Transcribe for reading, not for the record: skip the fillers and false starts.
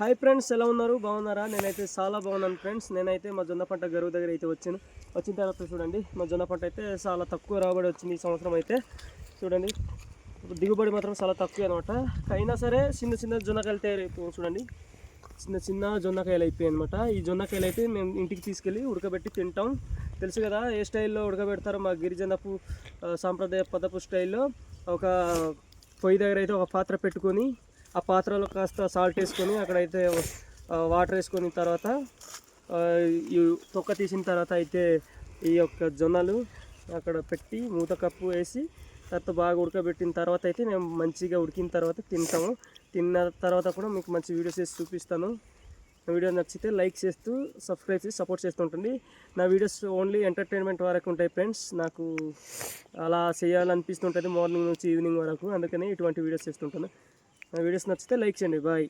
Hi friends, ఎలా ఉన్నారు? బాగున్నారా? నేనైతే చాలా బాగున్నాను ఫ్రెండ్స్. నేనైతే మా జొన్న పంట గరువు దగ్గర అయితే వచ్చిన తర్వాత చూడండి, మా జొన్న పంట అయితే చాలా తక్కువ రాబడి వచ్చింది ఈ సంవత్సరం అయితే. చూడండి, దిగుబడి మాత్రం చాలా తక్కువ అనమాట. అయినా సరే చిన్న చిన్న జొన్నకాయలు తయారైపోయాయి చూడండి. చిన్న చిన్న జొన్నకాయలు అయిపోయాయి అనమాట. ఈ జొన్నకాయలు అయితే మేము ఇంటికి తీసుకెళ్ళి ఉడకబెట్టి తింటాం. తెలుసు కదా ఏ స్టైల్లో ఉడకబెడతారో. మా గిరిజనపు సాంప్రదాయ పదపు స్టైల్లో ఒక పొయ్యి దగ్గర అయితే ఒక పాత్ర పెట్టుకొని, ఆ పాత్రలో కాస్త సాల్ట్ వేసుకొని, అక్కడైతే వాటర్ వేసుకొని తర్వాత ఈ తొక్క తీసిన తర్వాత అయితే ఈ యొక్క జొన్నలు అక్కడ పెట్టి మూత కప్పు వేసి తర్వాత బాగా ఉడకబెట్టిన తర్వాత అయితే మేము మంచిగా ఉడికిన తర్వాత తింటాము. తిన్న తర్వాత కూడా మీకు మంచి వీడియోస్ చేసి చూపిస్తాను. నా వీడియో నచ్చితే లైక్ చేస్తూ సబ్స్క్రైబ్ చేసి సపోర్ట్ చేస్తూ ఉంటుంది. నా వీడియోస్ ఓన్లీ ఎంటర్టైన్మెంట్ వరకు ఉంటాయి ఫ్రెండ్స్. నాకు అలా చేయాలనిపిస్తుంటుంది మార్నింగ్ నుంచి ఈవినింగ్ వరకు, అందుకని ఇటువంటి వీడియోస్ చేస్తుంటాను. నా వీడియోస్ నచ్చితే లైక్ చేయండి. బాయ్.